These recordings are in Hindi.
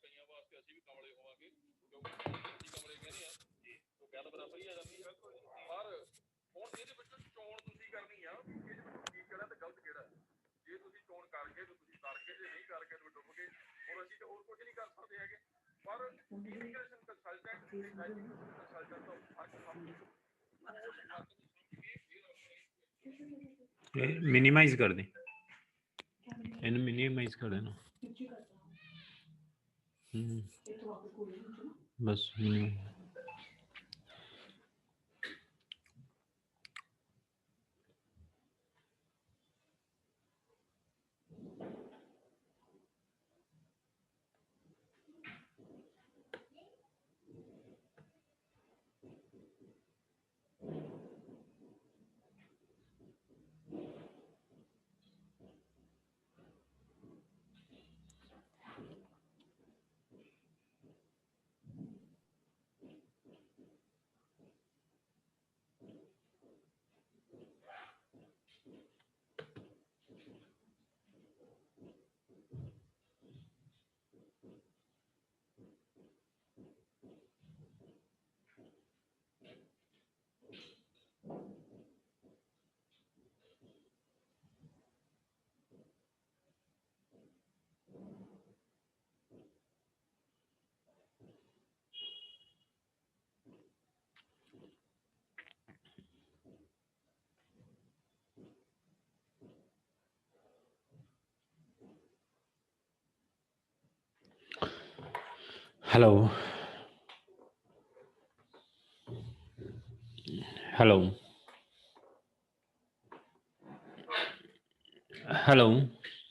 ਕਈਆਂ ਵਾਸਤੇ ਅਸੀਂ ਵੀ ਕਮਲੇ ਹੋਵਾਂਗੇ ਕਿਉਂਕਿ ਅਸੀਂ ਕਮਲੇ ਕਹਿੰਦੇ ਆ ਉਹ ਗੱਲ ਬਰਾਬਰ ਹੀ ਆ ਜਾਂਦੀ ਹੈ। ਪਰ ਹੁਣ ਇਹਦੇ ਵਿੱਚੋਂ ਚੋਣ ਤੁਸੀਂ ਕਰਨੀ ਆ ਵੀ ਇਹਦੇ ਵਿੱਚੋਂ ਠੀਕ ਕਿਹੜਾ ਤੇ ਗਲਤ ਕਿਹੜਾ। ਜੇ ਤੁਸੀਂ ਚੋਣ ਕਰਕੇ ਤੇ ਤੁਸੀਂ ਤਰ ਕੇ, ਜੇ ਨਹੀਂ ਕਰਕੇ ਤੇ ਡੁੱਬ ਗਏ। ਹੁਣ ਅਸੀਂ ਤਾਂ ਹੋਰ ਕੁਝ ਨਹੀਂ ਕਰ ਸਕਦੇ ਹੈਗੇ। ਪਰ ਇਮੀਗ੍ਰੇਸ਼ਨ ਕੰਸਲਟੈਂਟ ਤੇ ਐਜੂਕੇਸ਼ਨ ਕੰਸਲਟੈਂਟ ਦਾ ਫਰਕ ਸਮਝੋ। मिनिमाइज कर दे, इन्हें मिनिमाइज कर देना बस। हेलो हेलो हेलो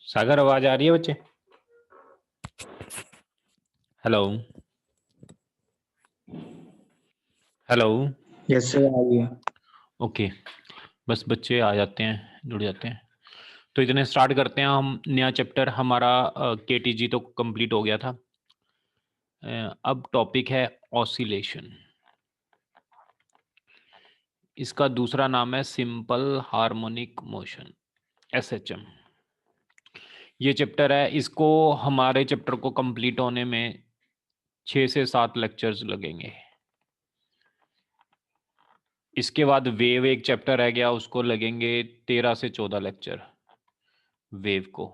सागर, आवाज आ रही है बच्चे? Hello hello. यस सर, आ रही है। ओके, बस बच्चे आ जाते हैं, जुड़ जाते हैं तो इतने स्टार्ट करते हैं हम नया चैप्टर। हमारा केटीजी तो कंप्लीट हो गया था। अब टॉपिक है ऑसिलेशन। इसका दूसरा नाम है सिंपल हार्मोनिक मोशन, एसएचएम। ये चैप्टर है, इसको हमारे चैप्टर को कंप्लीट होने में 6 से 7 लेक्चर्स लगेंगे। इसके बाद वेव एक चैप्टर रह गया, उसको लगेंगे 13 से 14 लेक्चर वेव को।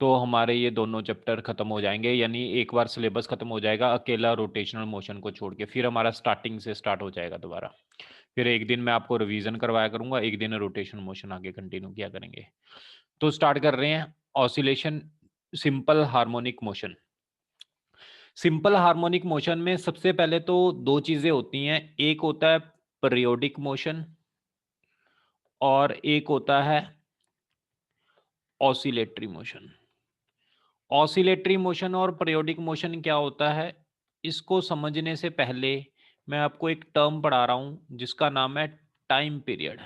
तो हमारे ये दोनों चैप्टर खत्म हो जाएंगे, यानी एक बार सिलेबस खत्म हो जाएगा अकेला रोटेशनल मोशन को छोड़ के। फिर हमारा स्टार्टिंग से स्टार्ट हो जाएगा दोबारा। फिर एक दिन मैं आपको रिवीजन करवाया करूंगा, एक दिन रोटेशनल मोशन आगे कंटिन्यू किया करेंगे। तो स्टार्ट कर रहे हैं oscillation, simple harmonic motion. Simple harmonic motion में सबसे पहले तो 2 चीजें होती हैं, एक होता है पीरियोडिक मोशन और एक होता है ऑसिलेटरी मोशन। ऑसिलेटरी मोशन और पीरियोडिक मोशन क्या होता है, इसको समझने से पहले मैं आपको एक टर्म पढ़ा रहा हूं जिसका नाम है टाइम पीरियड।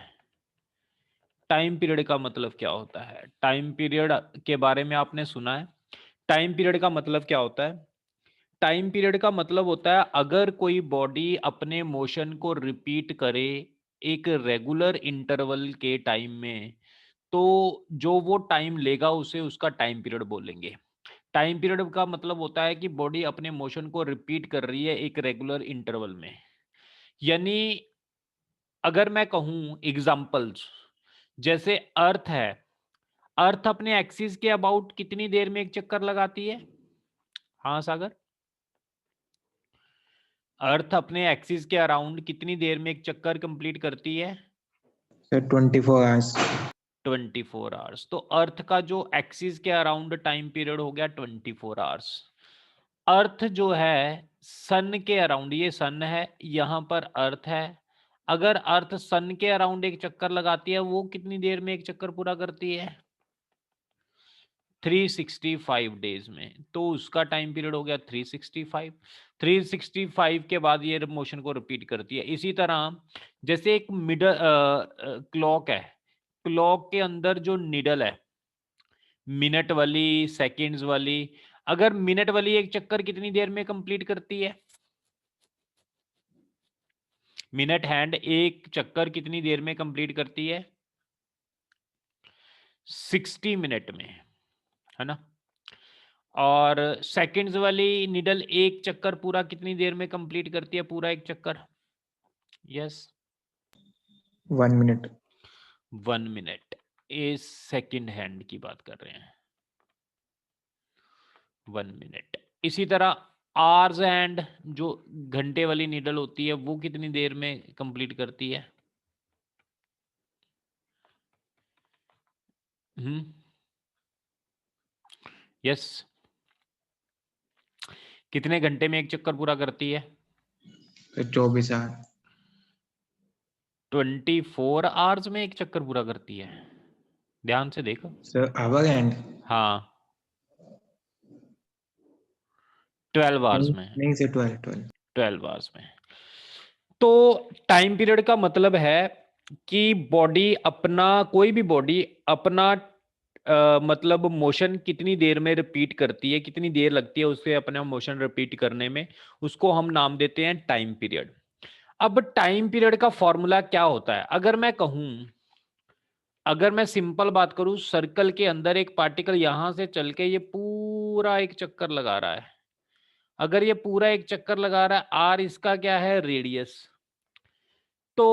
टाइम पीरियड का मतलब क्या होता है? टाइम पीरियड के बारे में आपने सुना है। टाइम पीरियड का मतलब क्या होता है? टाइम पीरियड का मतलब होता है अगर कोई बॉडी अपने मोशन को रिपीट करे एक रेगुलर इंटरवल के टाइम में, तो जो वो टाइम लेगा उसे उसका टाइम पीरियड बोलेंगे। टाइम पीरियड का मतलब होता है कि बॉडी अपने मोशन को रिपीट कर रही है एक रेगुलर इंटरवल में। यानी अगर मैं कहूं एग्जांपल्स, जैसे अर्थ है, अर्थ अपने एक्सिस के अबाउट कितनी देर में एक चक्कर लगाती है? हाँ सागर, अर्थ अपने एक्सिस के अराउंड कितनी देर में एक चक्कर कंप्लीट करती है? Sir 24 hours. 24 आवर्स। तो अर्थ का जो एक्सिस के अराउंड टाइम पीरियड हो गया 24 आवर्स। अर्थ जो है सन के अराउंड, ये सन है, यहां पर अर्थ है, अगर अर्थ सन के अराउंड एक चक्कर लगाती है वो कितनी देर में एक चक्कर पूरा करती है? 365 डेज में। तो उसका टाइम पीरियड हो गया 365। 365 के बाद ये मोशन को रिपीट करती है। इसी तरह जैसे एक मिडल क्लॉक है, क्लॉक के अंदर जो निडल है, मिनट वाली, सेकंड्स वाली, अगर मिनट वाली एक चक्कर कितनी देर में कंप्लीट करती है? मिनट हैंड एक चक्कर कितनी देर में कंप्लीट करती है? 60 मिनट में, है ना। और सेकंड्स वाली निडल एक चक्कर पूरा कितनी देर में कंप्लीट करती है, पूरा एक चक्कर? Yes 1 minute. 1 मिनट। इस सेकंड हैंड की बात कर रहे हैं, 1 मिनट। इसी तरह आवर्स हैंड जो घंटे वाली नीडल होती है वो कितनी देर में कंप्लीट करती है? यस कितने घंटे में एक चक्कर पूरा करती है? Sir 24 hours. 24 आवर्स में एक चक्कर पूरा करती है। ध्यान से देखो। Sir hour hand. हाँ 12 आवर्स में, नहीं सर 12. 12 आवर्स में। तो टाइम पीरियड का मतलब है कि बॉडी अपना, कोई भी बॉडी अपना मतलब मोशन कितनी देर में रिपीट करती है, कितनी देर लगती है उसे अपना मोशन रिपीट करने में, उसको हम नाम देते हैं टाइम पीरियड। अब टाइम पीरियड का फॉर्मूला क्या होता है? अगर मैं कहूं, अगर मैं सिंपल बात करूं, सर्कल के अंदर एक पार्टिकल यहां से चल के ये पूरा एक चक्कर लगा रहा है, अगर ये पूरा एक चक्कर लगा रहा है, आर इसका क्या है? रेडियस। तो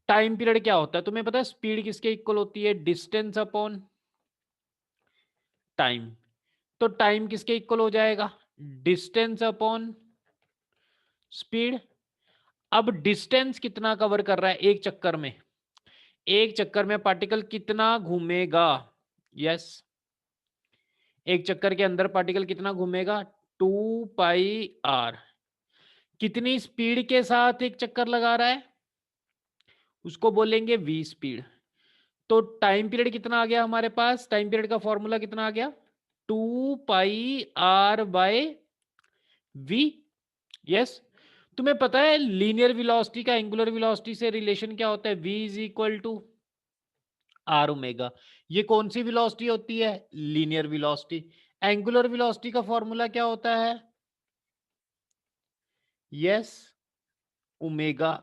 टाइम पीरियड क्या होता है तुम्हें पता है? स्पीड किसके इक्वल होती है? Distance upon time. तो टाइम किसके इक्वल हो जाएगा? Distance upon speed. अब डिस्टेंस कितना कवर कर रहा है एक चक्कर में? एक चक्कर में पार्टिकल कितना घूमेगा? यस एक चक्कर के अंदर पार्टिकल कितना घूमेगा? 2πr। कितनी स्पीड के साथ एक चक्कर लगा रहा है उसको बोलेंगे v स्पीड। तो टाइम पीरियड कितना आ गया हमारे पास? टाइम पीरियड का फॉर्मूला कितना आ गया? 2πr/v। यस तुम्हें पता है लीनियर वेलोसिटी का एंगुलर वेलोसिटी से रिलेशन क्या होता है? v is equal to r omega. ये कौन सी वेलोसिटी होती है? Linear velocity. एंगुलर वेलोसिटी का फॉर्मूला क्या होता है? Yes omega.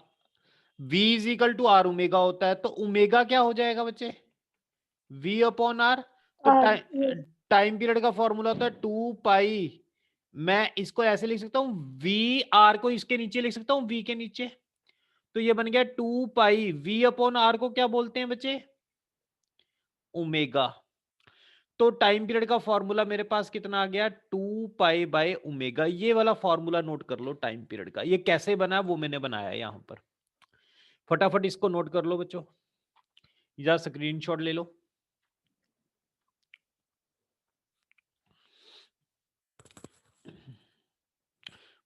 v is equal to r omega होता है, तो ओमेगा क्या हो जाएगा बच्चे? v upon r. तो टाइम पीरियड का फॉर्मूला होता है 2π। मैं इसको ऐसे लिख सकता हूं, v r को इसके नीचे लिख सकता हूं, v के नीचे। तो ये बन गया 2π। v अपॉन आर को क्या बोलते हैं बच्चे? ओमेगा। तो टाइम पीरियड का फॉर्मूला मेरे पास कितना आ गया? 2π/ओमेगा। ये वाला फॉर्मूला नोट कर लो टाइम पीरियड का। ये कैसे बना वो मैंने बनाया है यहां पर, फटाफट इसको नोट कर लो बच्चों, या स्क्रीनशॉट ले लो।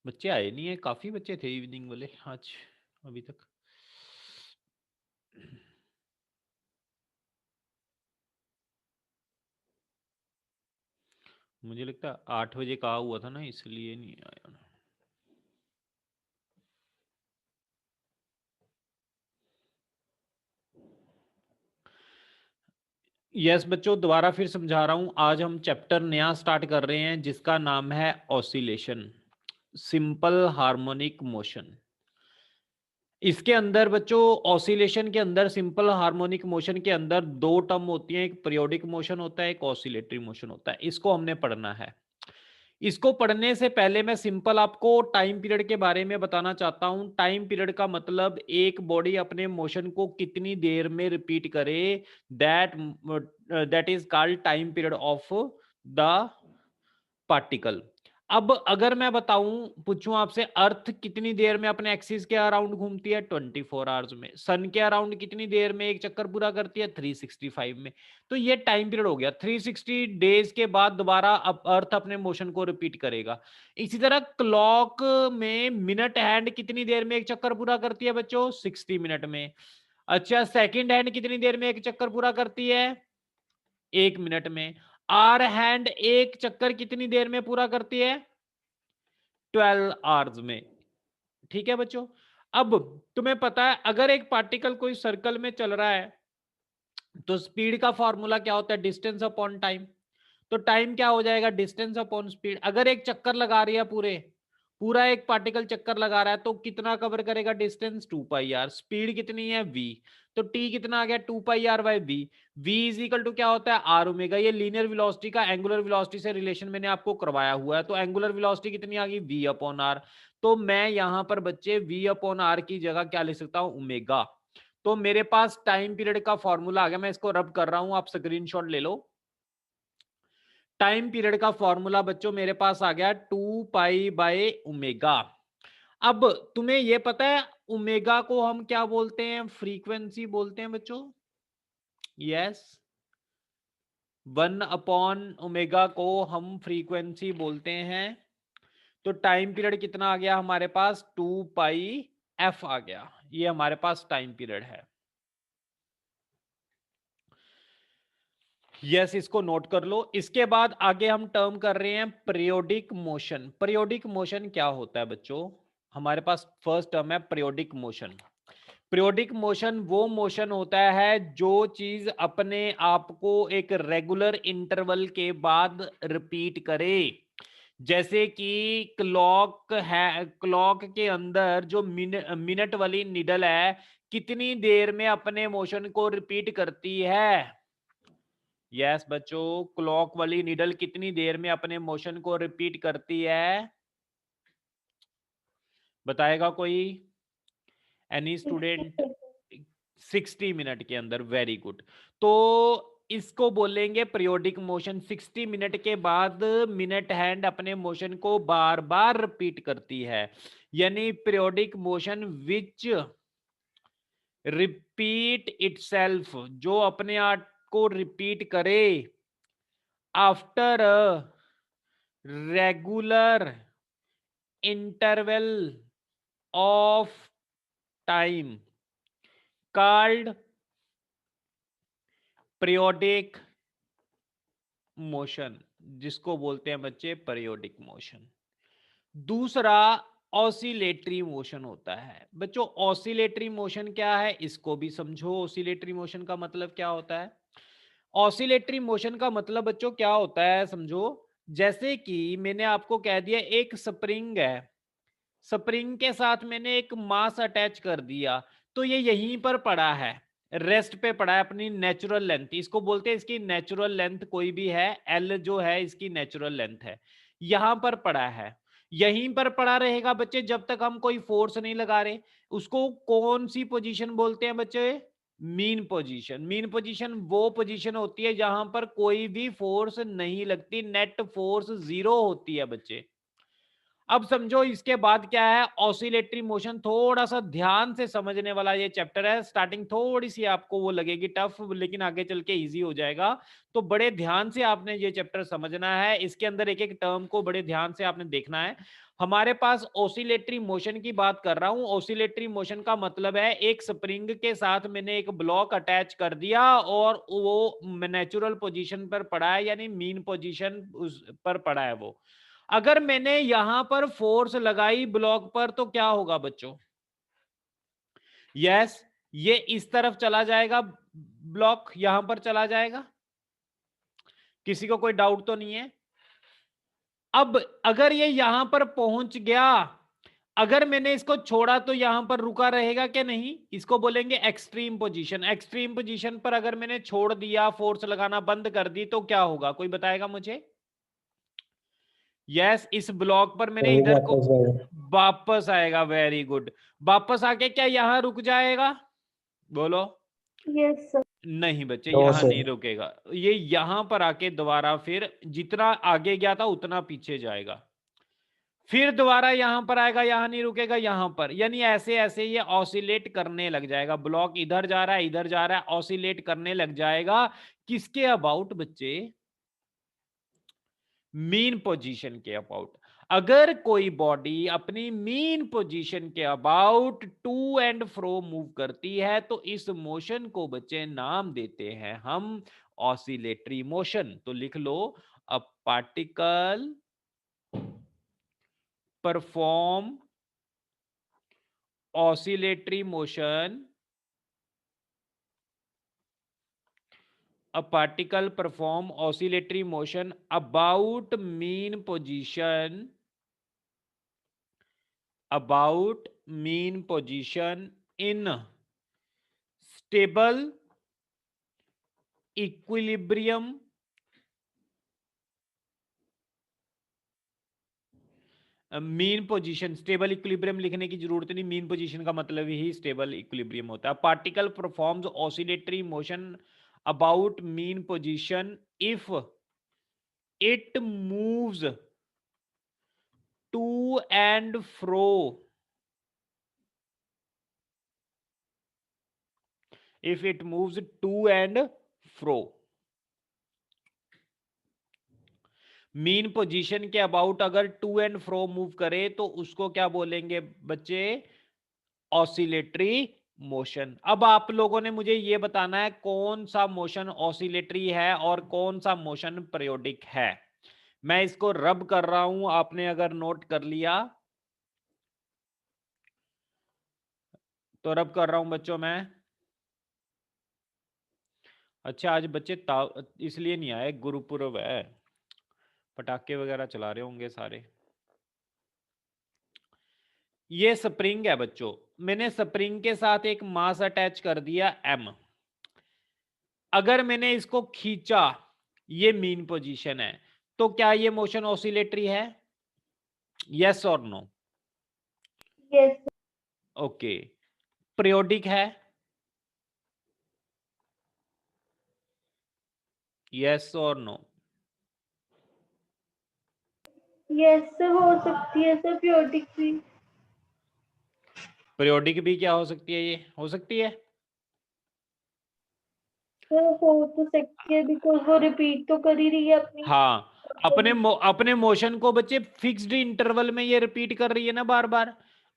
बच्चे आए नहीं है, काफी बच्चे थे इवनिंग वाले आज अभी तक। मुझे लगता है 8 बजे कहा हुआ था ना, इसलिए नहीं आया। यस बच्चों दोबारा फिर समझा रहा हूं, आज हम चैप्टर नया स्टार्ट कर रहे हैं जिसका नाम है ऑसिलेशन, सिंपल हार्मोनिक मोशन। इसके अंदर बच्चों ऑसिलेशन के अंदर, सिंपल हार्मोनिक मोशन के अंदर दो टर्म होती हैं, एक पीरियोडिक मोशन होता है, एक ऑसिलेटरी मोशन होता है। इसको हमने पढ़ना है। इसको पढ़ने से पहले मैं सिंपल आपको टाइम पीरियड के बारे में बताना चाहता हूं। टाइम पीरियड का मतलब एक बॉडी अपने मोशन को कितनी देर में रिपीट करे, that is called time period of the particle. अब अगर मैं बताऊं, पूछूं आपसे, अर्थ कितनी देर में अपने एक्सिस के अराउंड घूमती है? 24 आवर्स में। सन के अराउंड कितनी देर में एक चक्कर पूरा करती है? 365 में। तो ये टाइम पीरियड हो गया। 360 डेज के बाद दोबारा अर्थ अपने मोशन को रिपीट करेगा। इसी तरह क्लॉक में मिनट हैंड कितनी देर में एक चक्कर पूरा करती है बच्चों? 60 मिनट में। अच्छा सेकंड हैंड कितनी देर में एक चक्कर पूरा करती है? 1 मिनट में। आर हैंड एक चक्कर कितनी देर में पूरा करती है? 12 आवर्स में। ठीक है बच्चों। अब तुम्हें पता है अगर एक पार्टिकल कोई सर्कल में चल रहा है तो स्पीड का फॉर्मूला क्या होता है? Distance upon time. तो टाइम क्या हो जाएगा? Distance upon speed. अगर एक चक्कर लगा रही है पूरा एक पार्टिकल चक्कर लगा रहा है तो कितना कवर करेगा डिस्टेंस 2 पाई आर। स्पीड कितनी है v, तो t कितना आ गया 2 pi r by v। v is equal to क्या होता है आर ओमेगा। ये लीनियर वेलोसिटी का एंगुलर वेलोसिटी से रिलेशन मैंने आपको करवाया हुआ है। तो एंगुलर वेलोसिटी कितनी आ गई v अपॉन आर। तो मैं यहां पर बच्चे v अपॉन आर की जगह क्या लिख सकता हूं ओमेगा। तो मेरे पास टाइम पीरियड का फॉर्मूला आ गया। मैं इसको रब कर रहा हूं, आप स्क्रीनशॉट ले लो। टाइम पीरियड का फॉर्मूला बच्चों मेरे पास आ गया 2 पाई बाय ओमेगा। अब तुम्हें यह पता है ओमेगा को हम क्या बोलते हैं? फ्रीक्वेंसी बोलते हैं बच्चों। यस, 1 अपॉन ओमेगा को हम फ्रीक्वेंसी बोलते हैं। तो टाइम पीरियड कितना आ गया हमारे पास? 2 पाई एफ आ गया। ये हमारे पास टाइम पीरियड है। यस, इसको नोट कर लो। इसके बाद आगे हम टर्म कर रहे हैं पीरियोडिक मोशन। पीरियोडिक मोशन क्या होता है बच्चों? हमारे पास फर्स्ट टर्म है पीरियोडिक मोशन। पीरियोडिक मोशन वो मोशन होता है जो चीज अपने आप को एक रेगुलर इंटरवल के बाद रिपीट करे। जैसे कि क्लॉक है, क्लॉक के अंदर जो मिनट वाली निडल है कितनी देर में अपने मोशन को रिपीट करती है? यस बच्चों, क्लॉक वाली निडल कितनी देर में अपने मोशन को रिपीट करती है? बताएगा कोई? Any student? 60 मिनट के अंदर। Very good. तो इसको बोलेंगे पीरियोडिक मोशन। 60 मिनट के बाद मिनट हैंड अपने मोशन को बार बार रिपीट करती है, यानी periodic motion which repeat itself, जो अपने आप को रिपीट करे after regular interval of time called periodic motion, जिसको बोलते हैं बच्चे पीरियोडिक मोशन। दूसरा ऑसिलेटरी मोशन होता है। बच्चों ऑसिलेटरी मोशन क्या है इसको भी समझो। ऑसिलेटरी मोशन का मतलब क्या होता है? ऑसिलेटरी मोशन का मतलब बच्चों क्या होता है समझो। जैसे कि मैंने आपको कह दिया एक स्प्रिंग है, स्प्रिंग के साथ मैंने एक मास अटैच कर दिया, तो ये यहीं पर पड़ा है, रेस्ट पे पड़ा है अपनी नेचुरल लेंथ। इसको बोलते हैं इसकी नेचुरल लेंथ कोई भी है, एल जो है इसकी नेचुरल लेंथ है, यहां पर पड़ा है, यहीं पर पड़ा रहेगा बच्चे जब तक हम कोई फोर्स नहीं लगा रहे। उसको कौन सी पोजीशन बोलते हैं बच्चे? Mean position. मीन पोजीशन वो पोजीशन होती है जहां पर कोई भी फोर्स नहीं लगती, नेट फोर्स 0 होती है बच्चे। अब समझो इसके बाद क्या है ऑसिलेटरी मोशन। थोड़ा सा ध्यान से समझने वाला ये चैप्टर है। स्टार्टिंग थोड़ी सी आपको वो लगेगी टफ, लेकिन आगे चल के इजी हो जाएगा। तो बड़े ध्यान से आपने ये चैप्टर समझना है। इसके अंदर एक एक टर्म को बड़े ध्यान से आपने देखना है। हमारे पास ऑसिलेटरी मोशन की बात कर रहा हूं। ऑसिलेटरी मोशन का मतलब है एक स्प्रिंग के साथ मैंने एक ब्लॉक अटैच कर दिया और वो नेचुरल पोजीशन पर पड़ा है, यानी मीन पोजीशन उस पर पड़ा है वो। अगर मैंने यहां पर फोर्स लगाई ब्लॉक पर तो क्या होगा बच्चों? यस, ये इस तरफ चला जाएगा, ब्लॉक यहां पर चला जाएगा। किसी को कोई डाउट तो नहीं है? अब अगर ये यहां पर पहुंच गया, अगर मैंने इसको छोड़ा तो यहां पर रुका रहेगा क्या? नहीं। इसको बोलेंगे एक्सट्रीम पोजीशन। एक्सट्रीम पोजीशन पर अगर मैंने छोड़ दिया, फोर्स लगाना बंद कर दी, तो क्या होगा? कोई बताएगा मुझे? यस, इस ब्लॉक पर मैंने इधर को वापस आएगा। Very good. वापस आके क्या यहां रुक जाएगा? बोलो। Yes sir. नहीं बच्चे, No, यहां sir. नहीं रुकेगा। ये यहां पर आके दोबारा फिर जितना आगे गया था उतना पीछे जाएगा, फिर दोबारा यहां पर आएगा, यहां नहीं रुकेगा, यहां पर। यानी ऐसे ऐसे ये ऑसिलेट करने लग जाएगा। ब्लॉक इधर जा रहा है, इधर जा रहा है, ऑसिलेट करने लग जाएगा। किसके अबाउट बच्चे? मीन पोजीशन के अबाउट। अगर कोई बॉडी अपनी मीन पोजीशन के about to and fro move करती है तो इस मोशन को बच्चे नाम देते हैं हम ऑसिलेटरी मोशन। तो लिख लो, a particle perform oscillatory motion, a particle perform oscillatory motion about mean position about mean position in stable equilibrium mean position, stable equilibrium लिखने की जरूरत नहीं, मीन पोजीशन का मतलब ही स्टेबल इक्विलिब्रियम होता है। Particle performs oscillatory motion about mean position if it moves to and fro if it moves to and fro। Mean position के अबाउट अगर टू एंड फ्रो मूव करे तो उसको क्या बोलेंगे बच्चे? Oscillatory motion. अब आप लोगों ने मुझे ये बताना है कौन सा मोशन ऑसिलेटरी है और कौन सा मोशन पीरियोडिक है। मैं इसको रब कर रहा हूं, आपने अगर नोट कर लिया तो रब कर रहा हूं बच्चों मैं। अच्छा आज बच्चे इसलिए नहीं आए, गुरुपुरब है, पटाखे वगैरह चला रहे होंगे सारे। ये स्प्रिंग है बच्चों, मैंने स्प्रिंग के साथ एक मास अटैच कर दिया m। अगर मैंने इसको खींचा, ये मीन पोजीशन है, तो क्या ये मोशन ऑसिलेटरी है? यस और नो? यस। ओके। पीरियोडिक है? यस और नो? यस हो सकती है सर, पीरियोडिक भी। पीरियोडिक भी क्या हो सकती है? ये हो सकती है। सर हो तो सकती है बिकॉज वो रिपीट तो कर ही रही है अपनी। हाँ, अपने मोशन को बच्चे फिक्स्ड इंटरवल में ये रिपीट कर रही है ना, बार बार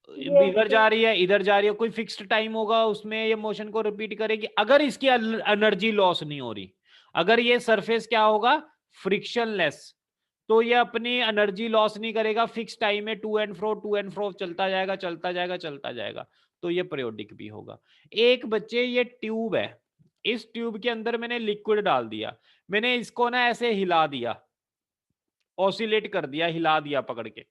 इधर जा रही है इधर जा रही है, कोई फिक्स्ड टाइम होगा उसमें ये मोशन को रिपीट करेगी। अगर इसकी एनर्जी लॉस नहीं हो रही, अगर ये सरफेस क्या होगा? फ्रिक्शनलेस, तो ये अपनी एनर्जी लॉस नहीं करेगा, फिक्स टाइम में टू एंड फ्रो चलता जाएगा चलता जाएगा चलता जाएगा, तो ये पीरियोडिक भी होगा। एक बच्चे ये ट्यूब है, इस ट्यूब के अंदर मैंने लिक्विड डाल दिया, मैंने इसको ना ऐसे हिला दिया, ऑसिलेट कर दिया, हिला दिया पकड़ के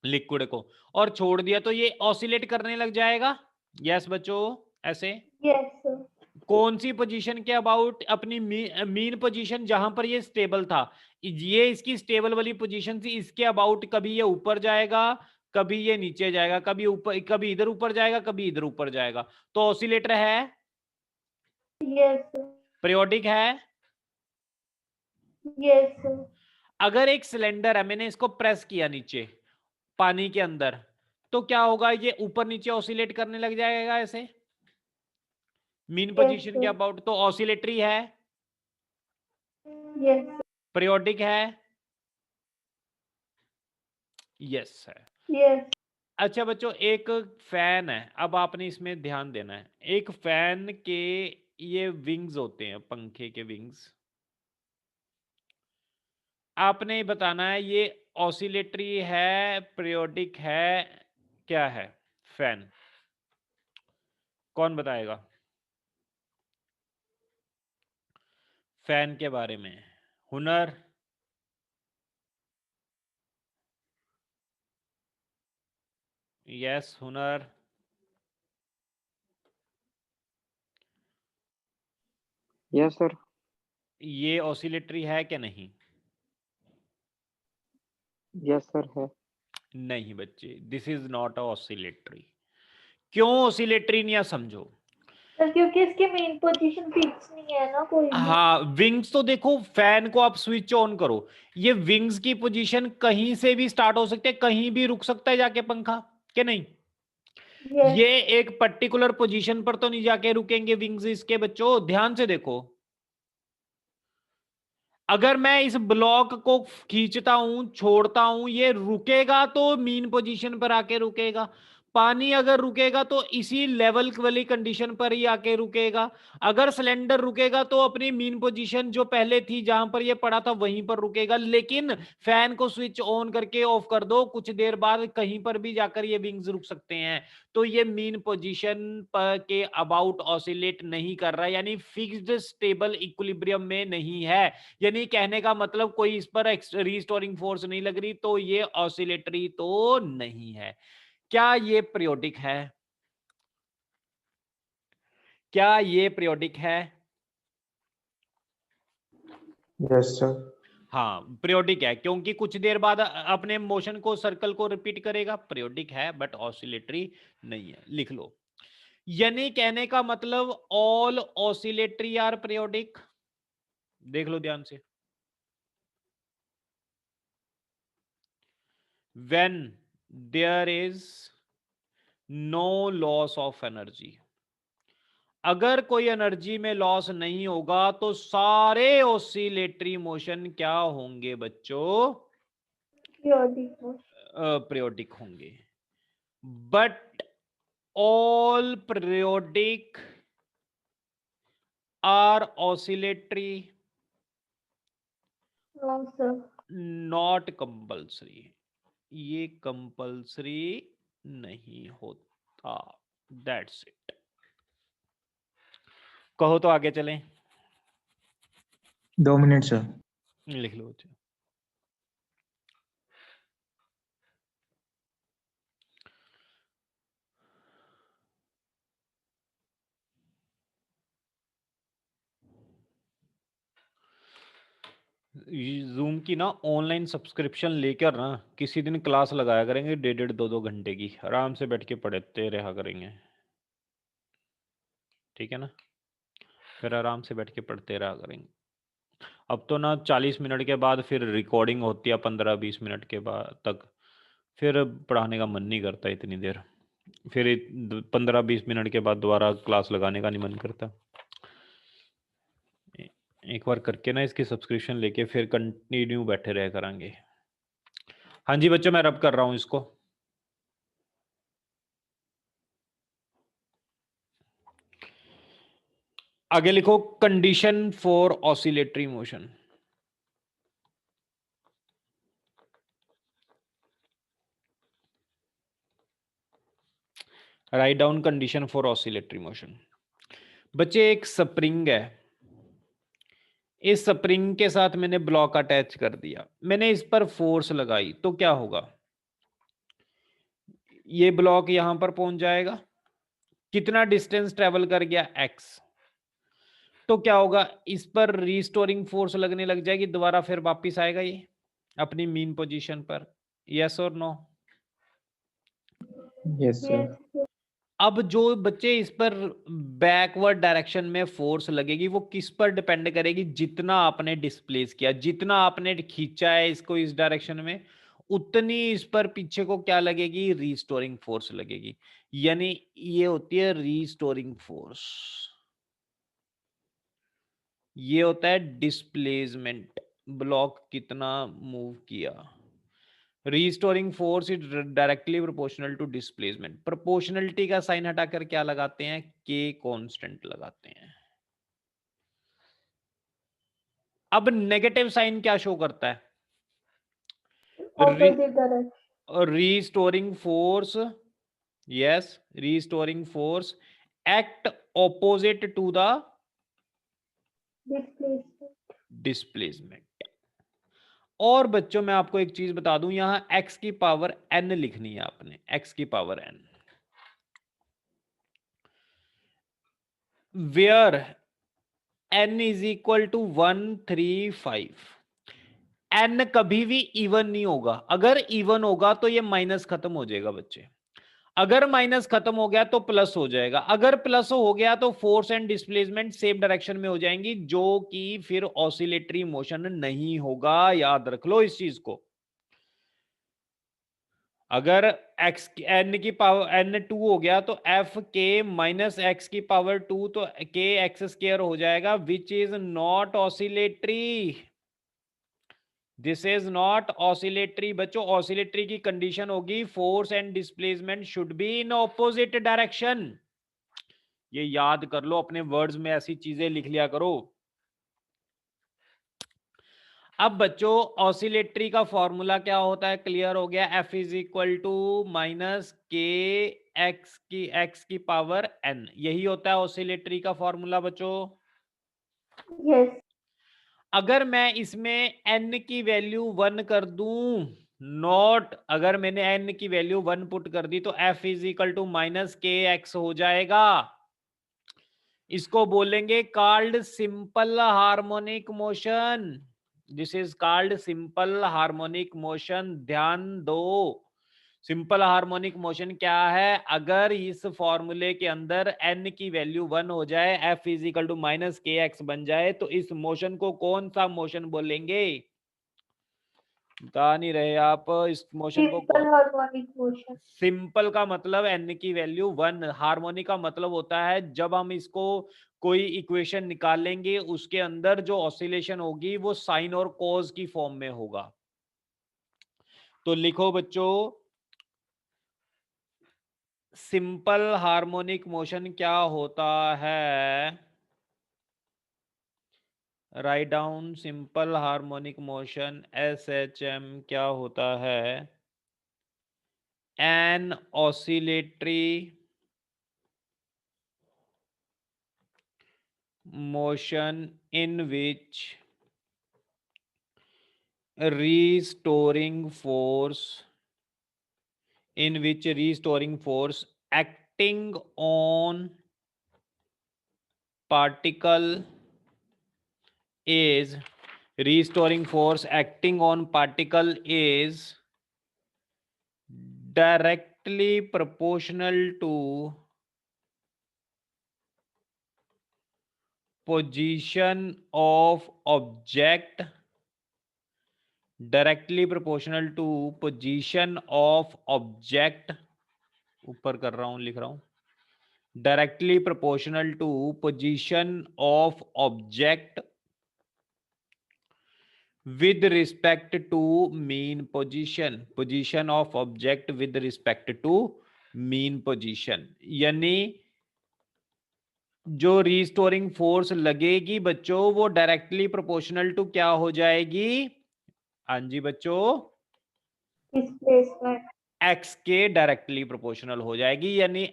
लिक्विड को और छोड़ दिया, तो ये ऑसिलेट करने लग जाएगा। यस बच्चों, ऐसे। Yes sir. कौन सी पोजीशन के अबाउट? अपनी मीन पोजीशन जहां पर ये स्टेबल था, ये इसकी स्टेबल वाली पोजीशन थी, इसके अबाउट कभी ये ऊपर जाएगा कभी ये नीचे जाएगा, कभी ऊपर कभी इधर ऊपर जाएगा कभी इधर ऊपर जाएगा, तो ऑसिलेटर है। Yes sir. पीरियोडिक है। Yes sir. अगर एक सिलेंडर है, मैंने इसको प्रेस किया नीचे पानी के अंदर, तो क्या होगा? ये ऊपर नीचे ऑसिलेट करने लग जाएगा ऐसे मीन पोजीशन के अबाउट, तो ऑसिलेटरी है। यस। पीरियोडिक है। यस है। यस। अच्छा बच्चों, एक फैन है, अब आपने इसमें ध्यान देना है। एक फैन के ये विंग्स होते हैं, पंखे के विंग्स, आपने बताना है ये ऑसिलेटरी है पीरियोडिक है क्या है? फैन कौन बताएगा फैन के बारे में? हुनर? यस हुनर। Yes sir. ये ऑसिलेटरी है क्या? नहीं। यस सर है। नहीं बच्चे, दिस इज नॉट ऑसिलेटरी। क्यों ऑसिलेटरी नहीं है समझो। सर क्योंकि इसकी मेन पोजीशन फिक्स नहीं है ना कोई भी। हाँ, विंग्स तो देखो, फैन को आप स्विच ऑन करो, ये विंग्स की पोजीशन कहीं से भी स्टार्ट हो सकते है, कहीं भी रुक सकता है जाके पंखा, क्या नहीं? Yes. ये एक पर्टिकुलर पोजीशन पर तो नहीं जाके रुकेंगे विंग्स इसके बच्चों, ध्यान से देखो। अगर मैं इस ब्लॉक को खींचता हूं छोड़ता हूं, ये रुकेगा तो मीन पोजीशन पर आके रुकेगा। पानी अगर रुकेगा तो इसी लेवल वाली कंडीशन पर ही आके रुकेगा। अगर सिलेंडर रुकेगा तो अपनी मीन पोजीशन जो पहले थी जहां पर ये पड़ा था वहीं पर रुकेगा। लेकिन फैन को स्विच ऑन करके ऑफ कर दो, कुछ देर बाद कहीं पर भी जाकर ये विंग्स रुक सकते हैं, तो ये मीन पोजीशन के अबाउट ऑसिलेट नहीं कर रहा है, यानी फिक्स्ड स्टेबल इक्विलिब्रियम में नहीं है। यानी कहने का मतलब कोई इस पर रीस्टोरिंग फोर्स नहीं लग रही, तो ये ऑसिलेटरी तो नहीं है। क्या ये पीरियोडिक है? क्या ये पीरियोडिक है? Yes sir. हाँ पीरियोडिक है, क्योंकि कुछ देर बाद अपने मोशन को, सर्कल को रिपीट करेगा। पीरियोडिक है बट ऑसिलेटरी नहीं है, लिख लो। यानी कहने का मतलब ऑल ऑसिलेटरी आर पीरियोडिक। देख लो ध्यान से। when there is no loss of energy, अगर कोई एनर्जी में लॉस नहीं होगा तो सारे ऑसिलेटरी मोशन क्या होंगे बच्चों? periodic motion. पीरियोडिक होंगे। But all periodic are oscillatory? No, sir. Not compulsory. ये कंपल्सरी नहीं होता। That's it. कहो तो आगे चलें। 2 मिनट सर। लिख लो। जूम की ना ऑनलाइन सब्सक्रिप्शन लेकर ना किसी दिन क्लास लगाया करेंगे 1.5-2 घंटे की, आराम से बैठ के पढ़ते रहा करेंगे, ठीक है ना? फिर आराम से बैठ के पढ़ते रहा करेंगे। अब तो ना 40 मिनट के बाद फिर रिकॉर्डिंग होती है 15-20 मिनट के बाद तक, फिर पढ़ाने का मन नहीं करता इतनी देर, फिर 15-20 मिनट के बाद दोबारा क्लास लगाने का नहीं मन करता। एक बार करके ना इसकी सब्सक्रिप्शन लेके फिर कंटिन्यू बैठे रह करेंगे। हाँ जी बच्चों, मैं रब कर रहा हूँ इसको। आगे लिखो condition for oscillatory motion. Write down condition for oscillatory motion. बच्चे एक स्प्रिंग है, इस स्प्रिंग के साथ मैंने ब्लॉक अटैच कर दिया, मैंने इस पर फोर्स लगाई तो क्या होगा? ये ब्लॉक यहां पर पहुंच जाएगा, कितना डिस्टेंस ट्रेवल कर गया? x। तो क्या होगा? इस पर रीस्टोरिंग फोर्स लगने लग जाएगी, दोबारा फिर वापस आएगा ये अपनी मीन पोजीशन पर। यस और no? Yes sir. Yes, sir. अब जो बच्चे इस पर बैकवर्ड डायरेक्शन में फोर्स लगेगी वो किस पर डिपेंड करेगी? जितना आपने डिस्प्लेस किया, जितना आपने खींचा है इसको इस डायरेक्शन में, उतनी इस पर पीछे को क्या लगेगी? रीस्टोरिंग फोर्स लगेगी। यानी ये होती है रीस्टोरिंग फोर्स, ये होता है डिस्प्लेसमेंट। ब्लॉक कितना मूव किया। Restoring force is directly proportional to displacement. Proportionality का साइन हटाकर क्या लगाते हैं? के कांस्टेंट लगाते हैं। अब नेगेटिव साइन क्या शो करता है? Opposite direction. Restoring force, yes, restoring force act opposite to the Displacement. Displacement. और बच्चों मैं आपको एक चीज बता दूं, यहां x की पावर n लिखनी है आपने, x की power n, where n is equal to 135। n कभी भी इवन नहीं होगा, अगर इवन होगा तो ये माइनस खत्म हो जाएगा बच्चे, अगर माइनस खत्म हो गया तो प्लस हो जाएगा, अगर प्लस हो गया तो force and displacement same direction में हो जाएंगी, जो कि फिर ऑसिलेटरी मोशन नहीं होगा। याद रख लो इस चीज को। अगर x n की पावर n 2 हो गया तो f k माइनस एक्स की पावर 2 तो k एक्स स्क्वायर हो जाएगा, which is not oscillatory. This is not oscillatory. बच्चों ऑसिलेटरी की कंडीशन होगी force and displacement should be in opposite direction. ये याद कर लो, अपने वर्ड्स में ऐसी चीजें लिख लिया करो। अब बच्चों ऑसिलेटरी का फॉर्मूला क्या होता है? क्लियर हो गया। F is equal to minus k x की पावर n, यही होता है ऑसिलेटरी का फॉर्मूला बच्चों। Yes. अगर मैं इसमें n की वैल्यू 1 कर दूं नॉट, अगर मैंने n की वैल्यू 1 पुट कर दी तो f is equal to minus k x हो जाएगा। इसको बोलेंगे called simple harmonic motion. This is called simple harmonic motion. ध्यान दो, सिंपल हार्मोनिक मोशन क्या है? अगर इस फॉर्मूले के अंदर n की वैल्यू 1 हो जाए, f is equal to minus k x बन जाए, तो इस मोशन को कौन सा मोशन बोलेंगे? बता नहीं रहे आप। इस मोशन को सिंपल हार्मोनिक मोशन। सिंपल का मतलब n की वैल्यू 1, हार्मोनिक का मतलब होता है जब हम इसको कोई इक्वेशन निकालेंगे उसके अंदर जो ऑसिलेशन होगी वो साइन और कॉज की फॉर्म में होगा। तो लिखो बच्चों, सिंपल हार्मोनिक मोशन क्या होता है? Write down simple harmonic motion, SHM क्या होता है? An oscillatory motion in which restoring force acting on particle is directly proportional to position of object, ऊपर कर रहा हूं, लिख रहा हूं, directly proportional to position of object with respect to mean position of object with respect to mean position। यानी जो रिस्टोरिंग फोर्स लगेगी बच्चों वो डायरेक्टली प्रोपोर्शनल टू क्या हो जाएगी? हाँ जी बच्चों, डिस्प्लेसमेंट। x के डायरेक्टली प्रोपोर्शनल हो जाएगी, यानी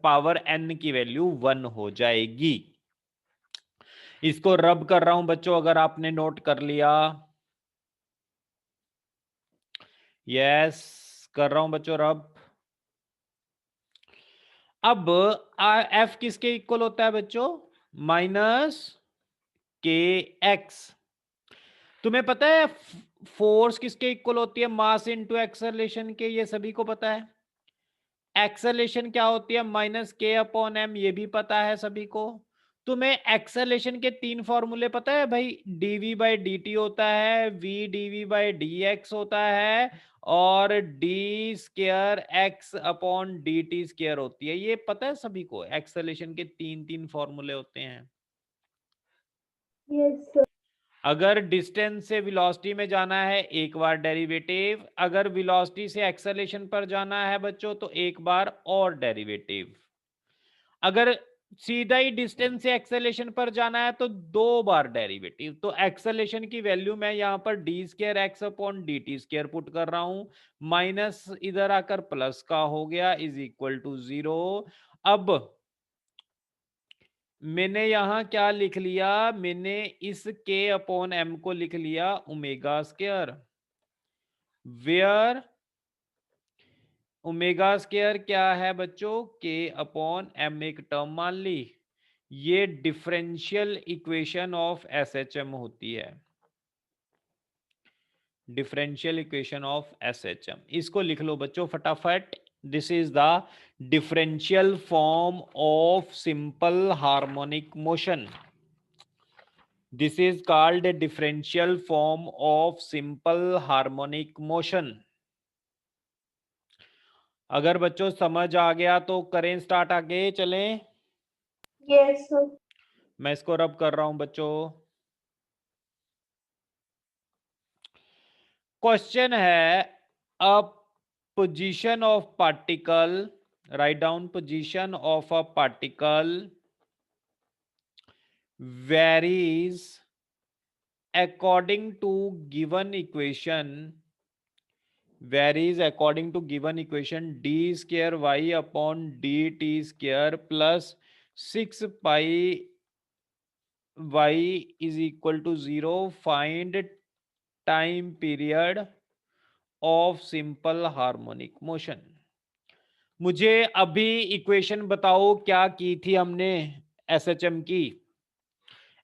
पावर n की वैल्यू 1 हो जाएगी। इसको रब कर रहा हूं बच्चों, अगर आपने नोट कर लिया। यस, कर रहा हूं बच्चों रब। अब f किसके इक्वल होता है बच्चों? Minus k x. तुम्हें पता है फोर्स किसके इक्वल होती है? मास इनटू एक्सेलरेशन के, ये सभी को पता है। एक्सेलरेशन क्या होती है? माइनस के अपॉन एम, ये भी पता है सभी को। तुम्हें एक्सेलरेशन के 3 फॉर्मूले पता है भाई? डीवी बाई डी टी होता है, v dv by d x होता है, और d square x upon d t square होती है। ये पता है सभी को, एक्सेलरेशन के 3 फॉर्मूले होते हैं। Yes sir. अगर डिस्टेंस से वेलोसिटी में जाना है एक बार डेरिवेटिव, अगर वेलोसिटी से एक्सेलरेशन पर जाना है बच्चों तो एक बार और डेरिवेटिव, अगर सीधा ही डिस्टेंस से एक्सेलरेशन पर जाना है तो 2 बार डेरिवेटिव। तो एक्सेलरेशन की वैल्यू मैं यहां पर D square x upon d t square put कर रहा हूं, माइनस इधर आकर प्लस का हो गया, इज इक्वल टू 0। अब मैंने यहां क्या लिख लिया? मैंने इस k अपॉन m को लिख लिया omega square, where omega square क्या है बच्चों? k अपॉन m एक टर्म मान ली। ये डिफरेंशियल इक्वेशन ऑफ SHM होती है, डिफरेंशियल इक्वेशन ऑफ SHM। इसको लिख लो बच्चों फटाफट। This is the differential form of simple harmonic motion. This is called a differential form of simple harmonic motion। अगर बच्चों समझ आ गया तो करें स्टार्ट, आगे चलें। Yes sir. मैं इसको रब कर रहा हूं बच्चों। क्वेश्चन है, a position of particle, write down position of a particle varies according to given equation d square y upon dt square plus 6 pi y is equal to 0। find time period of simple harmonic motion. मुझे अभी इक्वेशन बताओ क्या की थी हमने एसएचएम की।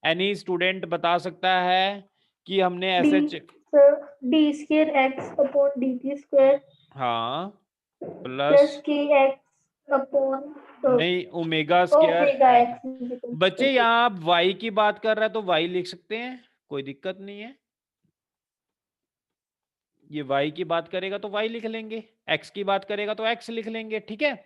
एनी स्टूडेंट बता सकता है कि हमने D SH sir D square x upon d t square हाँ plus plus k x upon नहीं ओमेगा स्क्वायर। ओमेगा एक्स बच्चे यहाँ आप y की बात कर रहे हैं तो y लिख सकते हैं, कोई दिक्कत नहीं है। ये y की बात करेगा तो y लिख लेंगे, x की बात करेगा तो x लिख लेंगे, ठीक है।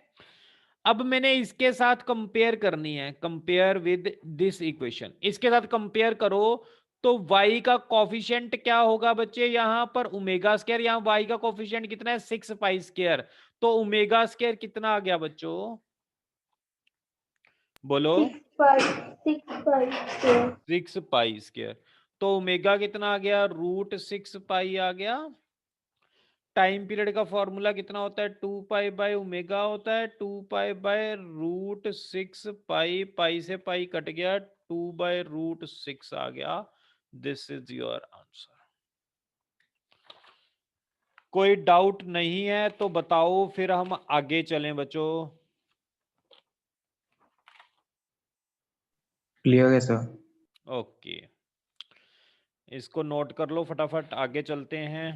अब मैंने इसके साथ कंपेयर करनी है, कंपेयर विद दिस इक्वेशन। इसके साथ कंपेयर करो तो y का कोफिशिएंट क्या होगा बच्चे, यहां पर ओमेगा स्क्वायर, यहां y का कोफिशिएंट कितना है 6 पाई स्क्वायर, तो ओमेगा स्क्वायर कितना आ गया बच्चों, बोलो 6 पाई स्क्वायर। तो ओमेगा कितना आ गया, √6 पाई आ गया। टाइम पीरियड का फॉर्मूला कितना होता है, 2 पाई बाय ओमेगा होता है, 2 पाई बाय √6 पाई, पाई से पाई कट गया, 2 बाय √6 आ गया। This is your answer. कोई डाउट नहीं है तो बताओ, फिर हम आगे चलें बच्चों। क्लियर है सर। ओके, इसको नोट कर लो फटाफट, आगे चलते हैं।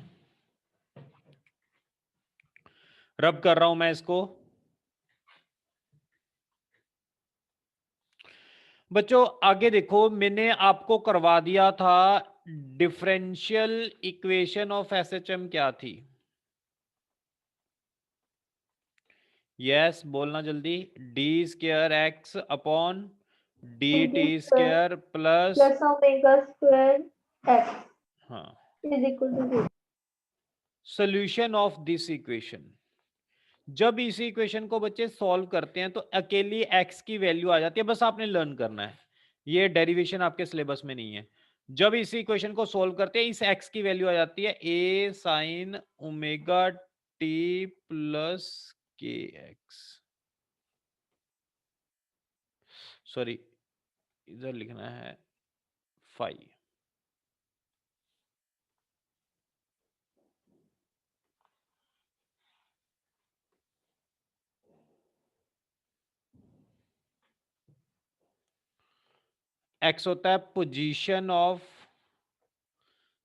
रब कर रहा हूं मैं इसको। बच्चों आगे देखो, मैंने आपको करवा दिया था डिफरेंशियल इक्वेशन ऑफ एसएचएम क्या थी। यस बोलना जल्दी, d square x upon d t square plus plus omega square x हाँ is equal to 0। Solution of this equation. जब इस इक्वेशन को बच्चे सॉल्व करते हैं तो अकेली एक्स की वैल्यू आ जाती है, बस आपने लर्न करना है, ये डेरिवेशन आपके सिलेबस में नहीं है। जब इस इक्वेशन को सॉल्व करते हैं इस एक्स की वैल्यू आ जाती है A sine omega t plus k x, sorry इधर लिखना है फाइव। एक्स होता है position of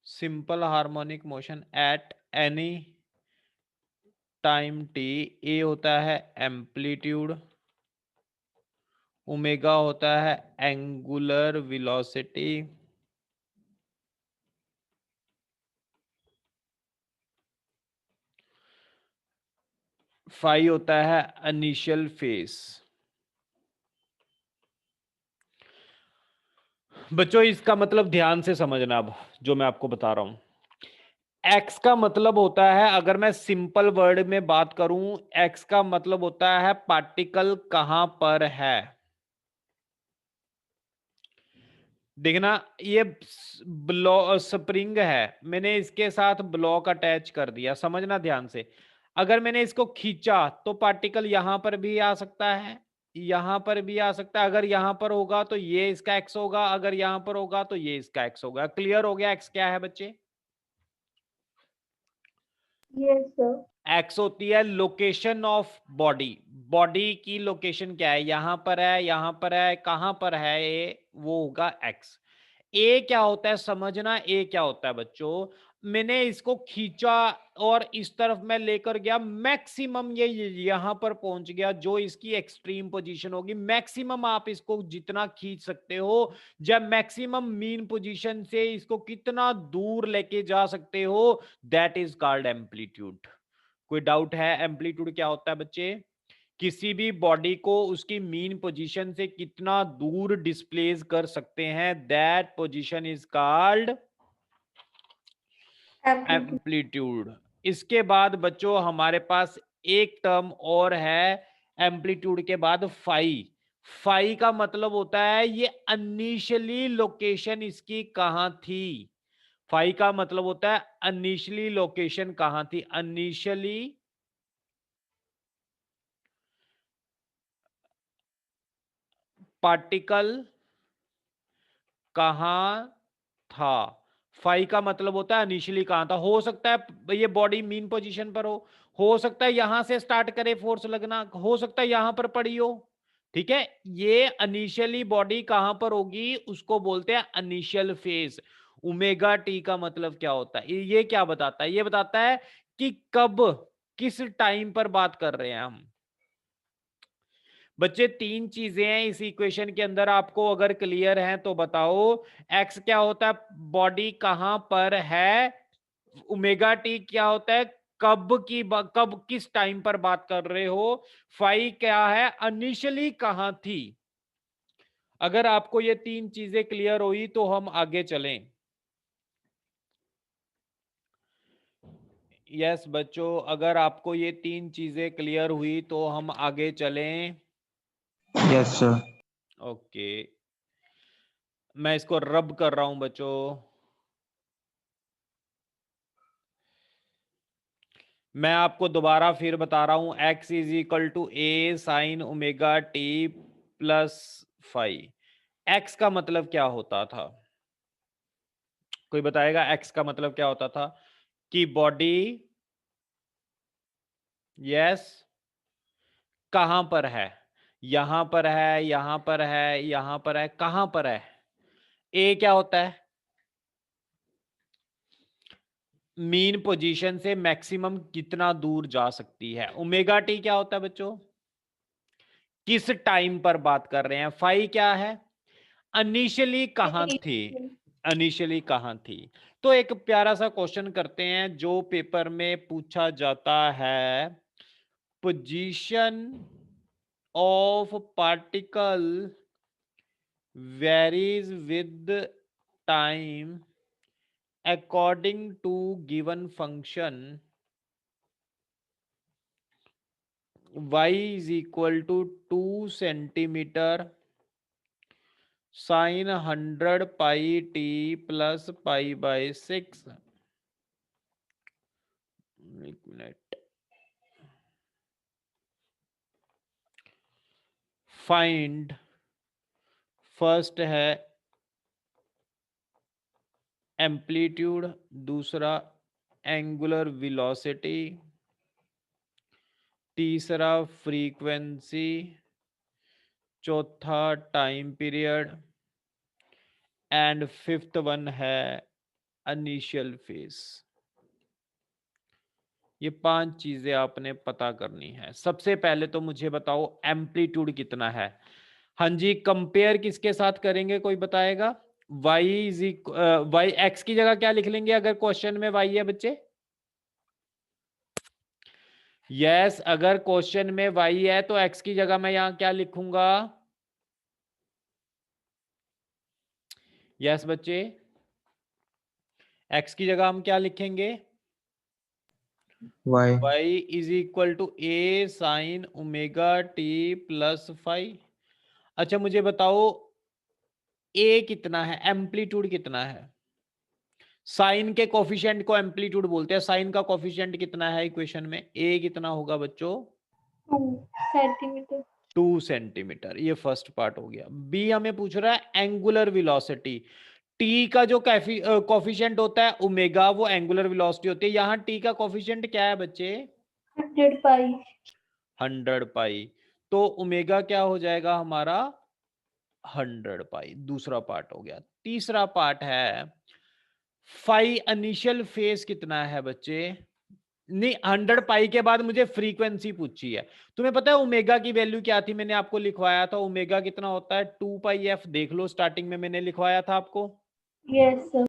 simple harmonic motion at any time t, A होता है एम्पलीट्यूड, ओमेगा होता है एंगुलर वेलोसिटी, फाई होता है इनिशियल फेज। बच्चों इसका मतलब ध्यान से समझना, अब जो मैं आपको बता रहा हूं, एक्स का मतलब होता है, अगर मैं सिंपल वर्ड में बात करूं, एक्स का मतलब होता है पार्टिकल कहां पर है। देखना ये स्प्रिंग है, मैंने इसके साथ ब्लॉक अटैच कर दिया, समझना ध्यान से। अगर मैंने इसको खींचा तो पार्टिकल यहां पर भी आ सकता है, यहां पर भी आ सकता है। अगर यहां पर होगा तो ये इसका एक्स होगा, अगर यहां पर होगा तो ये इसका एक्स होगा। क्लियर हो गया एक्स क्या है बच्चे? Yes sir. एक्स होती है लोकेशन ऑफ बॉडी, बॉडी की लोकेशन क्या है, यहां पर है, यहां पर है, कहां पर है ये, वो होगा एक्स। ए क्या होता है समझना, ए क्या होता है बच्चों, मैंने इसको खींचा और इस तरफ मैं लेकर गया, मैक्सिमम ये यहां पर पहुंच गया, जो इसकी एक्सट्रीम पोजीशन होगी। मैक्सिमम आप इसको जितना खींच सकते हो, जब मैक्सिमम मीन पोजीशन से इसको कितना दूर लेके जा सकते हो, दैट इज कॉल्ड एम्पलीट्यूड। कोई डाउट है एम्पलीट्यूड क्या होता है बच्चे? किसी भी बॉडी को उसकी मीन पोजीशन से कितना दूर डिस्प्लेस कर सकते हैं, that position is called amplitude. इसके बाद बच्चों हमारे पास एक टर्म और है एम्पलीट्यूड के बाद, फाई। फाई का मतलब होता है ये इनिशियली लोकेशन इसकी कहां थी। फाई का मतलब होता है इनिशियली लोकेशन कहां थी, इनिशियली पार्टिकल कहां था। फाई का मतलब होता है इनिशियली कहां था। हो सकता है ये बॉडी मीन पोजीशन पर हो सकता है यहां से स्टार्ट करे फोर्स लगना, हो सकता है यहां पर पड़ी हो। ठीक है, ये इनिशियली बॉडी कहां पर होगी उसको बोलते हैं इनिशियल फेज। ओमेगा टी का मतलब क्या होता है, ये क्या बताता है, ये बताता है कि कब किस टाइम पर बात कर रहे हैं हम। बच्चे तीन चीजें हैं इस इक्वेशन के अंदर, आपको अगर क्लियर है तो बताओ। एक्स क्या होता है, बॉडी कहां पर है। ओमेगा टी क्या होता है, कब किस टाइम पर बात कर रहे हो। फाई क्या है, इनिशियली कहां थी। अगर आपको ये तीन चीजें क्लियर हुई तो हम आगे चलें। यस बच्चों, अगर आपको ये तीन चीजें क्लियर हुई तो हम आगे चलें। Yes, sir. ओके, मैं इसको रब कर रहा हूं बच्चों। मैं आपको दोबारा फिर बता रहा हूं, x is equal to a sine omega t plus five. x का मतलब क्या होता था, कोई बताएगा x का मतलब क्या होता था। कि बॉडी यस कहां पर है, यहां पर है, यहां पर है, यहां पर है, कहां पर है। ए क्या होता है, मीन पोजीशन से मैक्सिमम कितना दूर जा सकती है। ओमेगा टी क्या होता है बच्चों, किस टाइम पर बात कर रहे हैं। फाई क्या है, इनिशियली कहां थी, इनिशियली कहां थी। तो एक प्यारा सा क्वेश्चन करते हैं जो पेपर में पूछा जाता है। Position of particle varies with time according to given function y is equal to 2 centimeter sin 100 pi t plus pi by 6। एक मिनट, फाइंड फर्स्ट है एम्पलीट्यूड, दूसरा एंगुलर वेलोसिटी, तीसरा फ्रीक्वेंसी, चौथा time period and fifth one है इनिशियल फेज। ये पांच चीजें आपने पता करनी है। सबसे पहले तो मुझे बताओ एम्पलीट्यूड कितना है। हाँ जी, कंपेयर किसके साथ करेंगे, कोई बताएगा। y इज वाई एक्स की जगह क्या लिख लेंगे अगर क्वेश्चन में y है बच्चे। यस, अगर क्वेश्चन में y है तो x की जगह मैं यहां क्या लिखूंगा। यस बच्चे, x की जगह हम क्या लिखेंगे, Y. y is equal to a sine omega t plus five. अच्छा मुझे बताओ ए कितना है, एम्पलीट्यूड कितना है। साइन के कोफिशिएंट को एम्पलीट्यूड बोलते हैं। साइन का कोफिशिएंट कितना है इक्वेशन में, ए कितना होगा बच्चों, 2 सेंटीमीटर। 2 सेंटीमीटर। ये फर्स्ट पार्ट हो गया। बी हमें पूछ रहा है एंगुलर वेलोसिटी। टी का जो कोफिशिएंट होता है ओमेगा, वो एंगुलर वेलोसिटी होती है। यहाँ टी का कोफिशिएंट क्या है बच्चे, 100 पाई। 100 पाई। तो ओमेगा क्या हो जाएगा हमारा 100 पाई। दूसरा पार्ट हो गया। तीसरा पार्ट है फाई इनिशियल फेज कितना है बच्चे। नहीं, 100 पाई के बाद मुझे फ्रीक्वेंसी पूछी है। तुम्हें पता है ओमेगा की वैल्यू क्या थी, मैंने आपको लिखवाया था। ओमेगा कितना होता है 2 पाई एफ, देख लो स्टार्टिंग में मैंने लिखवाया था आपको। Yes sir.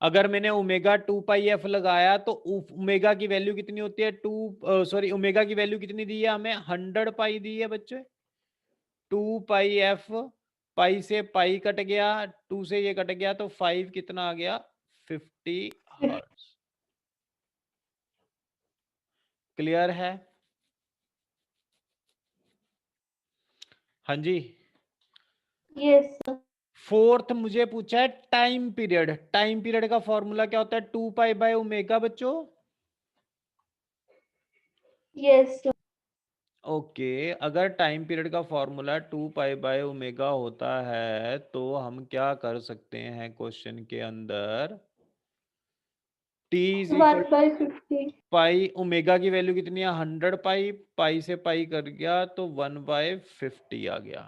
अगर मैंने ओमेगा 2 पाई एफ लगाया तो ओमेगा की वैल्यू कितनी होती है, ओमेगा की वैल्यू कितनी दी है हमें, 100 पाई दी है बच्चे। 2 पाई एफ, पाई से पाई कट गया, 2 से ये कट गया तो 5 कितना आ गया, 50 हर्ट्ज। क्लियर है। हाँ जी। Yes sir. फोर्थ मुझे पूछा है टाइम पीरियड। टाइम पीरियड का फॉर्मूला क्या होता है, 2 पाई बाय ओमेगा बच्चों। Yes sir. ओके, अगर टाइम पीरियड का फॉर्मूला 2 पाई बाय ओमेगा होता है तो हम क्या कर सकते हैं क्वेश्चन के अंदर, t इज 1/50 पाई, ओमेगा की वैल्यू कितनी है 100 पाई, पाई से पाई कर गया तो 1/50 आ गया।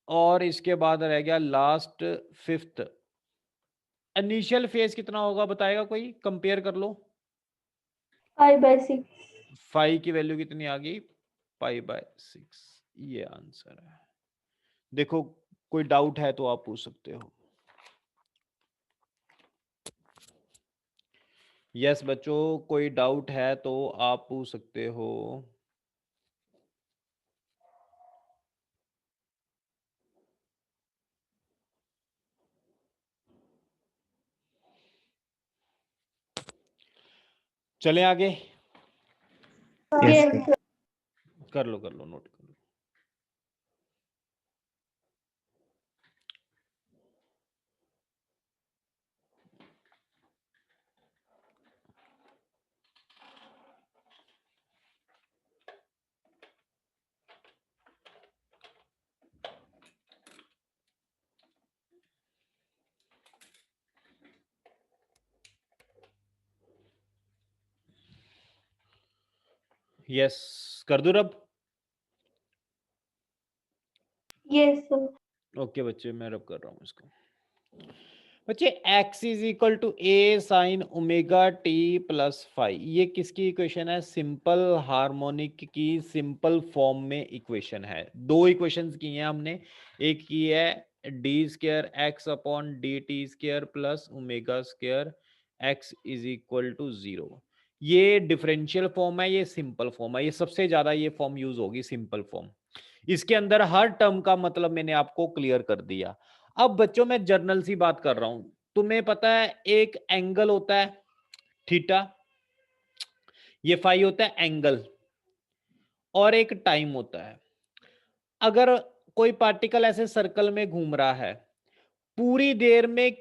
और इसके बाद रह गया लास्ट फिफ्थ, इनिशियल फेज कितना होगा बताएगा कोई, कंपेयर कर लो। π/6 फाई की वैल्यू कितनी आ गई π/6, ये आंसर है। देखो कोई डाउट है तो आप पूछ सकते हो। यस बच्चों, कोई डाउट है तो आप पूछ सकते हो। चले आगे, Yes, yes sir. sir. कर लो नोट कर लो। यस कर दो रब। yes sir. ओके बच्चे मैं रब कर रहा हूँ इसको। बच्चे x is equal to a sine omega t plus five, ये किसकी इक्वेशन है, सिंपल हार्मोनिक की सिंपल फॉर्म में इक्वेशन है। दो इक्वेशंस की हैं हमने, एक की है d square x upon d t square plus omega square x is equal to 0। ये डिफरेंशियल फॉर्म है, ये सिंपल फॉर्म है, ये सबसे ज्यादा ये फॉर्म यूज होगी सिंपल फॉर्म। इसके अंदर हर टर्म का मतलब मैंने आपको क्लियर कर दिया। अब बच्चों मैं जर्नल सी बात कर रहा हूं, तुम्हें पता है एक एंगल होता है थीटा, ये फाई होता है एंगल, और एक टाइम होता है। अगर कोई पार्टिकल ऐसे सर्कल में घूम रहा है, पूरी देर में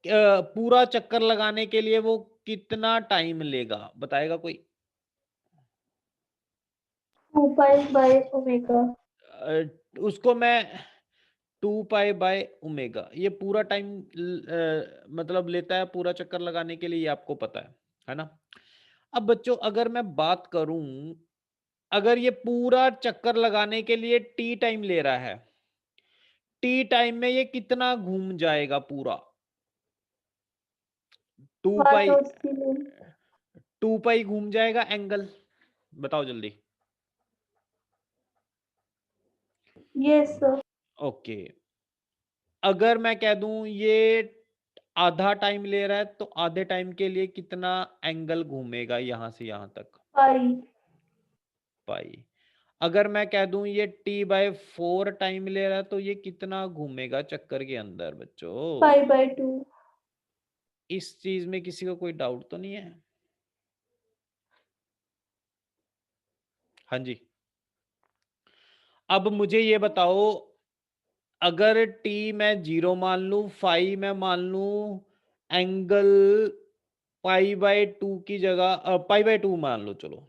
पूरा चक्कर लगाने के लिए वो कितना टाइम लेगा बताएगा कोई? 2π/ω उसको मैं 2π/ω, ये पूरा टाइम मतलब लेता है पूरा चक्कर लगाने के लिए, ये आपको पता है ना। अब बच्चों अगर मैं बात करूं, अगर ये पूरा चक्कर लगाने के लिए टी टाइम ले रहा है, टी टाइम में ये कितना घूम जाएगा पूरा? 2π, 180 2π घूम जाएगा एंगल, बताओ जल्दी। yes sir. ओके, अगर मैं कह दूं ये आधा टाइम ले रहा है, तो आधे टाइम के लिए कितना एंगल घूमेगा यहां से यहां तक? π पाई। अगर मैं कह दूं ये t/4 टाइम ले रहा है, तो ये कितना घूमेगा चक्कर के अंदर बच्चों? π/2 इस चीज में किसी को कोई डाउट तो नहीं है? हाँ जी। अब मुझे ये बताओ, अगर t मैं 0 मान लूं, फाई मैं मान लूं, एंगल π/2 की जगह π/2 मान लो, चलो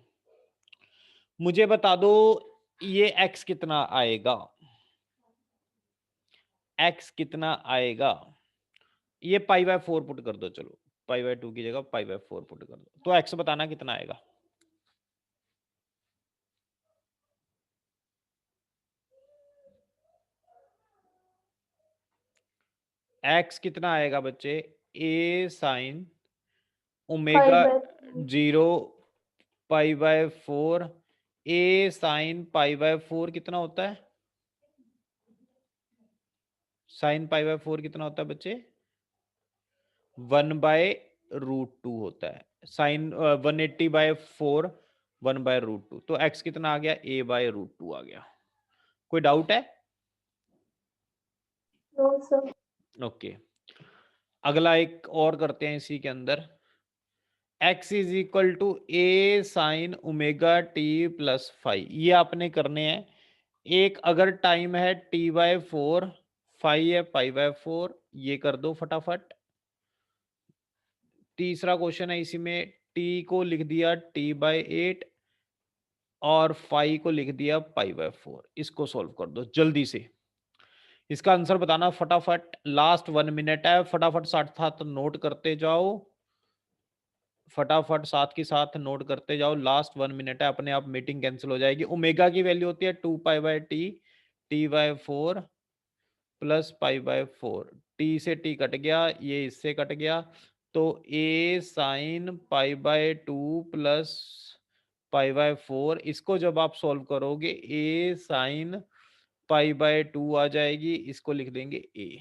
मुझे बता दो ये x कितना आएगा, x कितना आएगा? ये π/4 पुट कर दो, चलो π/2 की जगह π/4 पुट कर दो, तो x बताना कितना आएगा? x कितना आएगा बच्चे? a sine omega π/2 0 π/4, a sine π/4 कितना होता है? साइन π/4 कितना होता है बच्चे? 1/√2 होता है। साइन 180/4 1/√2, तो x कितना आ गया? a/√2 आ गया। कोई डाउट है? no sir. ओके, अगला एक और करते हैं इसी के अंदर। x is equal to a sine omega t plus five, ये आपने करने हैं। एक अगर टाइम है t/4, फाइव है π/4, ये कर दो फटाफट। तीसरा क्वेश्चन है इसी में, t को लिख दिया t/8 और फाइव को लिख दिया π/4, इसको सॉल्व कर दो जल्दी से। इसका आंसर बताना फटाफट, लास्ट 1 मिनट है, फटाफट साथ साथ नोट करते जाओ, फटाफट साथ के साथ नोट करते जाओ, लास्ट 1 मिनट है, अपने आप मीटिंग कैंसिल हो जाएगी। ओमेगा की वैल्यू होती है 2 pi by t, t by 4 plus pi by 4, t से टी कट गया, ये इससे कट गया, तो A sine pi by 2 plus pi by 4, इसको जब आप सॉल्व करोगे ए साइन पाई बाय 2 आ जाएगी, इसको लिख देंगे ए।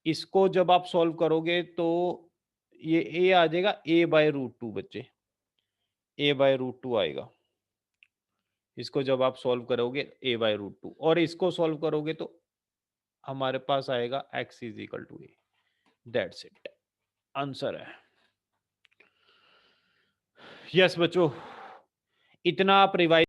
इसको जब आप सॉल्व करोगे तो ये ए आ जाएगा ए बाय रूट 2 बच्चे, ए बाय रूट 2 आएगा। इसको जब आप सॉल्व करोगे ए बाय रूट 2, और इसको सॉल्व करोगे तो हमारे पास आएगा x is equal to a. That's it, answer है। यस बच्चों, इतना आप रिवाइज